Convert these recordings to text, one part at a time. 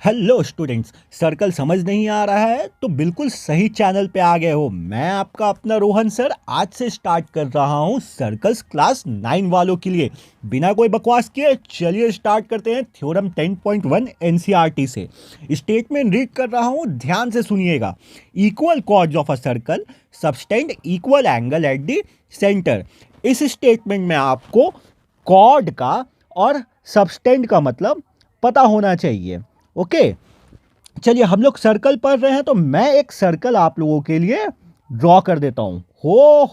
Hello students. Circle समझ नहीं आ रहा है तो बिल्कुल सही चैनल पे आ गए हो। मैं आपका अपना रोहन सर आज से स्टार्ट कर रहा हूँ सर्कल्स क्लास 9 वालों के लिए। बिना कोई बकवास किए चलिए स्टार्ट करते हैं थ्योरम 10.1 एनसीईआरटी से। स्टेटमेंट रीड कर रहा हूँ, ध्यान से सुनिएगा। Equal chords of a circle subtend equal angle at the centre. इस स्टेटमेंट में आपको कॉर्ड का और सबटेंड का मतलब पता होना चाहिए। ओके, चलिए हम लोग सर्कल पढ़ रहे हैं तो मैं एक सर्कल आप लोगों के लिए ड्रॉ कर देता हूं।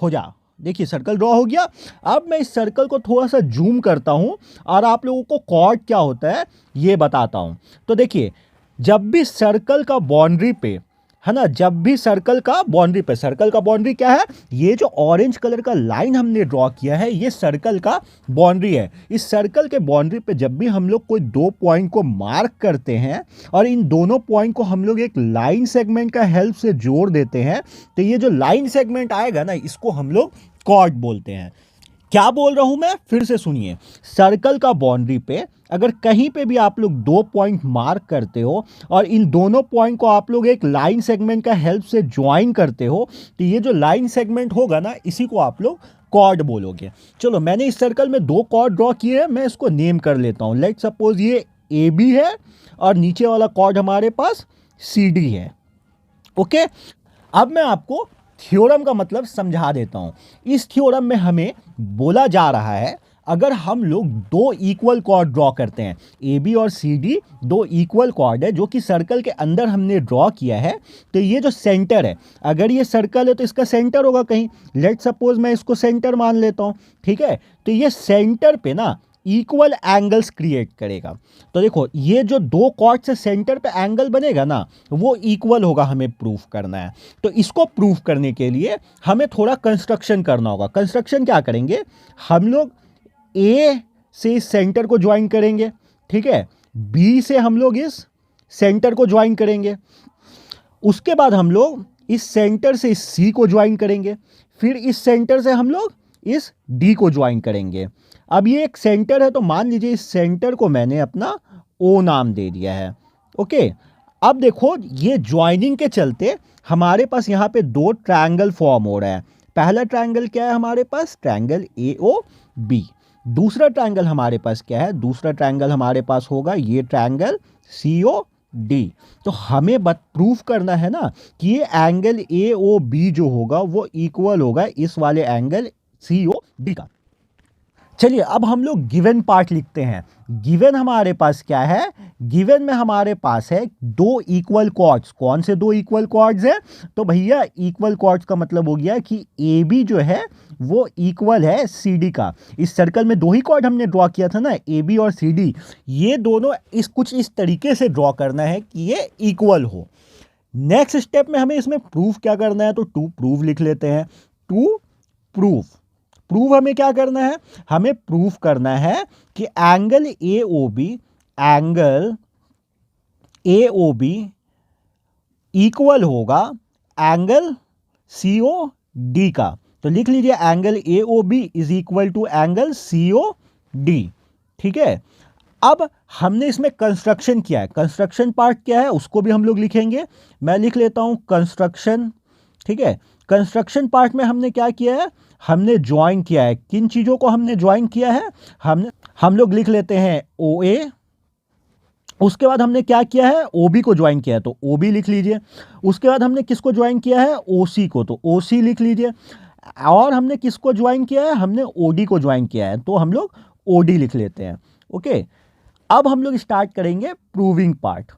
हो जा। देखिए सर्कल ड्रॉ हो गया। अब मैं इस सर्कल को थोड़ा सा जूम करता हूं और आप लोगों को कॉर्ड क्या होता है ये बताता हूं। तो देखिए, जब भी सर्कल का बाउंड्री पे है ना, जब भी सर्कल का बाउंड्री पे, सर्कल का बाउंड्री क्या है, ये जो ऑरेंज कलर का लाइन हमने ड्रॉ किया है ये सर्कल का बाउंड्री है। इस सर्कल के बाउंड्री पे जब भी हम लोग कोई दो पॉइंट को मार्क करते हैं और इन दोनों पॉइंट को हम लोग एक लाइन सेगमेंट का हेल्प से जोड़ देते हैं, तो ये जो लाइन सेगमेंट आएगा ना, इसको हम लोग कॉर्ड बोलते हैं। क्या बोल रहा हूं मैं, फिर से सुनिए। सर्कल का बाउंड्री पे अगर कहीं पे भी आप लोग दो पॉइंट मार्क करते हो और इन दोनों पॉइंट को आप लोग एक लाइन सेगमेंट का हेल्प से ज्वाइन करते हो, तो ये जो लाइन सेगमेंट होगा ना, इसी को आप लोग कॉर्ड बोलोगे। चलो, मैंने इस सर्कल में दो कॉर्ड ड्रॉ किए हैं, मैं इसको नेम कर लेता हूं। लेट सपोज ये ए बी है और नीचे वाला कॉर्ड हमारे पास सी डी है। ओके, अब मैं आपको थ्योरम का मतलब समझा देता हूं। इस थ्योरम में हमें बोला जा रहा है, अगर हम लोग दो इक्वल कॉर्ड ड्रॉ करते हैं, ए बी और सी डी दो इक्वल कॉर्ड है जो कि सर्कल के अंदर हमने ड्रॉ किया है, तो ये जो सेंटर है, अगर ये सर्कल है तो इसका सेंटर होगा कहीं। लेट सपोज मैं इसको सेंटर मान लेता हूं, ठीक है। तो ये सेंटर पे ना इक्वल एंगल्स क्रिएट करेगा। तो देखो, ये जो दो कॉर्ड से सेंटर पे एंगल बनेगा ना, वो इक्वल होगा, हमें प्रूफ करना है। तो इसको प्रूफ करने के लिए हमें थोड़ा कंस्ट्रक्शन करना होगा। कंस्ट्रक्शन क्या करेंगे, हम लोग ए से इस सेंटर को ज्वाइन करेंगे, ठीक है। बी से हम लोग इस सेंटर को ज्वाइन करेंगे। उसके बाद हम लोग इस सेंटर से इस सी को ज्वाइन करेंगे। फिर इस सेंटर से हम लोग इस डी को ज्वाइन करेंगे। अब ये एक सेंटर है तो मान लीजिए इस सेंटर को मैंने अपना ओ नाम दे दिया है। ओके, अब देखो, ये ज्वाइनिंग के चलते हमारे पास यहाँ पे दो ट्रायंगल फॉर्म हो रहा है। पहला ट्रायंगल क्या है हमारे पास, ट्रायंगल ए ओ बी। दूसरा ट्रायंगल हमारे पास क्या है, दूसरा ट्रायंगल हमारे पास होगा ये ट्रायंगल सी ओ डी। तो हमें प्रूफ करना है ना कि ये एंगल ए ओ बी जो होगा वो इक्वल होगा इस वाले एंगल सी ओ डी का। चलिए अब हम लोग गिवन पार्ट लिखते हैं। गिवन हमारे पास क्या है, गिवन में हमारे पास है दो इक्वल कॉर्ड्स। कौन से दो इक्वल कॉर्ड्स हैं, तो भैया इक्वल कॉर्ड्स का मतलब हो गया कि ए बी जो है वो इक्वल है सी डी का। इस सर्कल में दो ही कॉर्ड हमने ड्रॉ किया था ना, ए बी और सी डी। ये दोनों कुछ इस तरीके से ड्रॉ करना है कि ये इक्वल हो। नेक्स्ट स्टेप में हमें इसमें प्रूफ क्या करना है, तो टू प्रूव लिख लेते हैं। टू प्रूफ, प्रूव हमें क्या करना है, हमें प्रूफ करना है कि angle A O B, angle A O B equal होगा एंगल सी ओ डी का। तो लिख लीजिए angle A O B is equal to angle C O D, ठीक है। अब हमने इसमें कंस्ट्रक्शन किया है, कंस्ट्रक्शन पार्ट क्या है उसको भी हम लोग लिखेंगे। मैं लिख लेता हूं कंस्ट्रक्शन, ठीक है। कंस्ट्रक्शन पार्ट में हमने क्या किया है, हमने ज्वाइन किया है। किन चीजों को हमने ज्वाइन किया है, हम लोग लिख लेते हैं ओ ए। उसके बाद हमने क्या किया है, ओ बी को ज्वाइन किया है, तो ओ बी लिख लीजिए। उसके बाद हमने किसको ज्वाइन किया है, ओ सी को, तो ओ सी लिख लीजिए। और हमने किसको ज्वाइन किया है, हमने ओ डी को ज्वाइन किया है, तो हम लोग ओ डी लिख लेते हैं। ओके, अब हम लोग स्टार्ट करेंगे प्रूविंग पार्ट।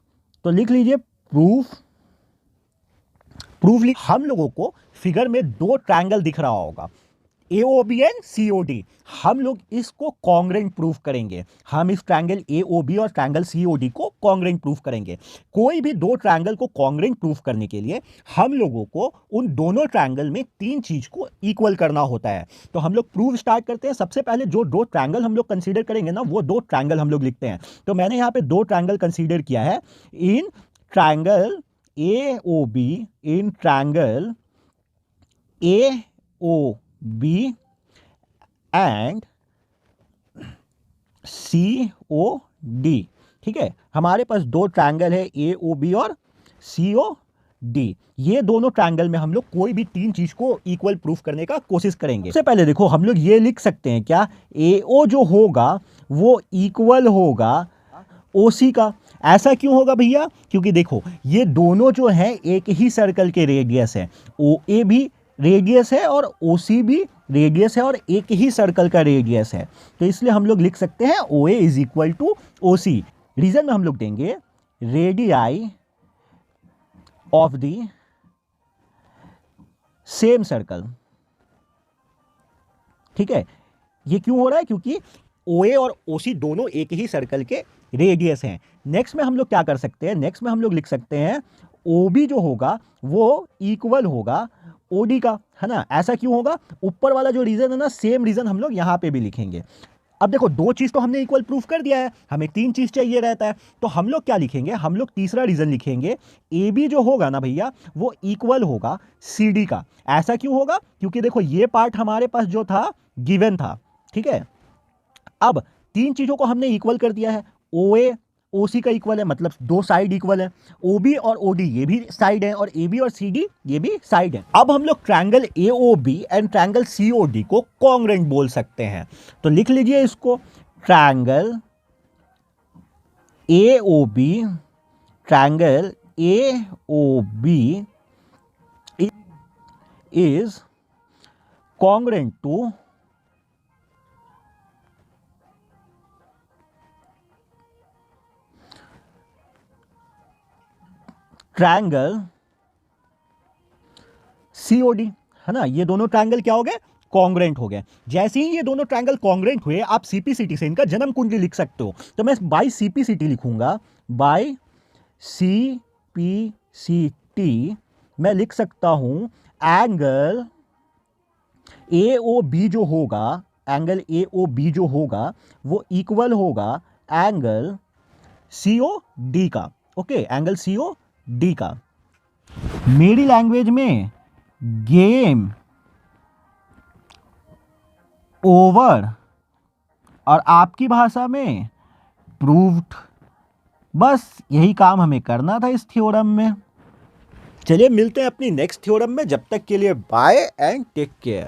तो लिख लीजिए प्रूफ। प्रूफ हम लोगों को फिगर में दो ट्रायंगल दिख रहा होगा, A O B and C O D. हम लोग इसको कॉन्ग्रेंट प्रूफ करेंगे। हम इस ट्रायंगल ए ओ बी और ट्रायंगल सी ओ डी को कॉन्ग्रेंट प्रूफ करेंगे। कोई भी दो ट्रायंगल को कॉन्ग्रेंट प्रूफ करने के लिए हम लोगों को उन दोनों ट्रायंगल में तीन चीज को इक्वल करना होता है। तो हम लोग प्रूफ स्टार्ट करते हैं। सबसे पहले जो दो ट्रायंगल हम लोग कंसीडर करेंगे ना, वो दो ट्रायंगल हम लोग लिखते हैं। तो मैंने यहाँ पे दो ट्रायंगल कंसीडर किया है। In triangle A O B, in triangle A O B and C O D, ठीक है, हमारे पास दो ट्रायंगल है ए ओ बी और सी ओ डी। ये दोनों ट्रायंगल में हम लोग कोई भी तीन चीज को इक्वल प्रूफ करने का कोशिश करेंगे। सबसे पहले देखो हम लोग ये लिख सकते हैं क्या, ए ओ जो होगा वो इक्वल होगा ओ सी का। ऐसा क्यों होगा भैया, क्योंकि देखो ये दोनों जो है एक ही सर्कल के रेडियस है, ओ ए भी रेडियस है और ओ सी भी रेडियस है और एक ही सर्कल का रेडियस है। तो इसलिए हम लोग लिख सकते हैं O A is equal to O C. Reason में हम लोग देंगे radii of the same circle. ठीक है, ये क्यों हो रहा है, क्योंकि ओ ए और ओ सी दोनों एक ही सर्कल के रेडियस हैं। नेक्स्ट में हम लोग क्या कर सकते हैं, नेक्स्ट में हम लोग लिख सकते हैं ओ बी जो होगा वो इक्वल होगा ओ डी का, है ना। ऐसा क्यों होगा, ऊपर वाला जो रीजन है ना, सेम रीजन हम लोग यहां पे भी लिखेंगे। अब देखो दो चीज तो हमने इक्वल प्रूफ कर दिया है, हमें तीन चीज चाहिए रहता है, तो हम लोग क्या लिखेंगे, हम लोग तीसरा रीजन लिखेंगे ए बी जो होगा ना भैया वो इक्वल होगा सी डी का। ऐसा क्यों होगा, क्योंकि देखो ये पार्ट हमारे पास जो था गिवन था। ठीक है, अब तीन चीजों को हमने इक्वल कर दिया है, ओ ए ओ सी का इक्वल है, मतलब दो साइड इक्वल है, ओ बी और ओ डी ये भी साइड है और ए बी और सी डी ये भी साइड है। अब हम लोग triangle A O B and triangle C O D को कॉन्ग्रुएंट बोल सकते हैं। तो लिख लीजिए इसको, triangle A O B, triangle A O B is congruent to triangle C O D, है ना। ये दोनों ट्रायंगल क्या हो गए, कॉन्ग्रुएंट हो गए। जैसे ही ये दोनों ट्रायंगल कॉन्ग्रुएंट हुए आप सीपीसीटी से इनका जन्म कुंडली लिख सकते हो। तो मैं बाय सीपीसीटी लिखूंगा, बाय सीपीसीटी मैं लिख सकता हूं एंगल ए ओ बी जो होगा, एंगल ए ओ बी जो होगा वो इक्वल होगा एंगल सी ओ डी का। Okay, angle C O D का। मेरी लैंग्वेज में गेम ओवर और आपकी भाषा में प्रूव्ड। बस यही काम हमें करना था इस थ्योरम में। चलिए मिलते हैं अपनी नेक्स्ट थ्योरम में, जब तक के लिए बाय एंड टेक केयर।